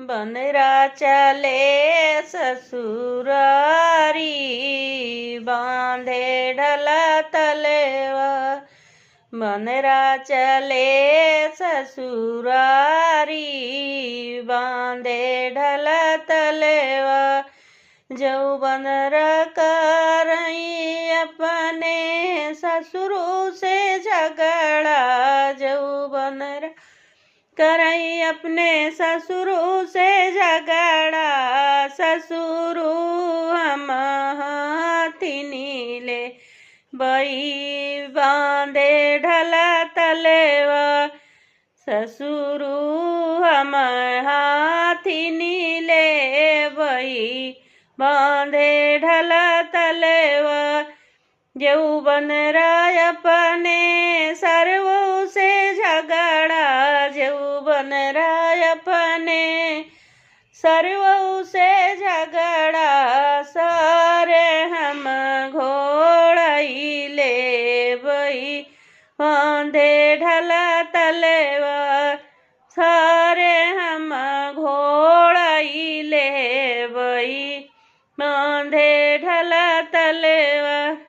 बनरा चले ससुरारी, बांधे ढला तलेवा। बनरा चले ससुरारी, बांधे ढला तलेवा। जौवन करई अपने ससुरों से झगड़ा, जौवन करई अपने ससुरों से झगड़ा। ससुरु हम हाथिनी ले बई, बांधे ढला तलेवा। ससुरु हम हाथिनी ले बई, बांधे ढला तलेवा। जौवन अपने सर्वों से झगड़ा, जौवन अपने सर्वों से झगड़ा। सारे हम घोड़ई ले बई, बांधे ढला तलेवा।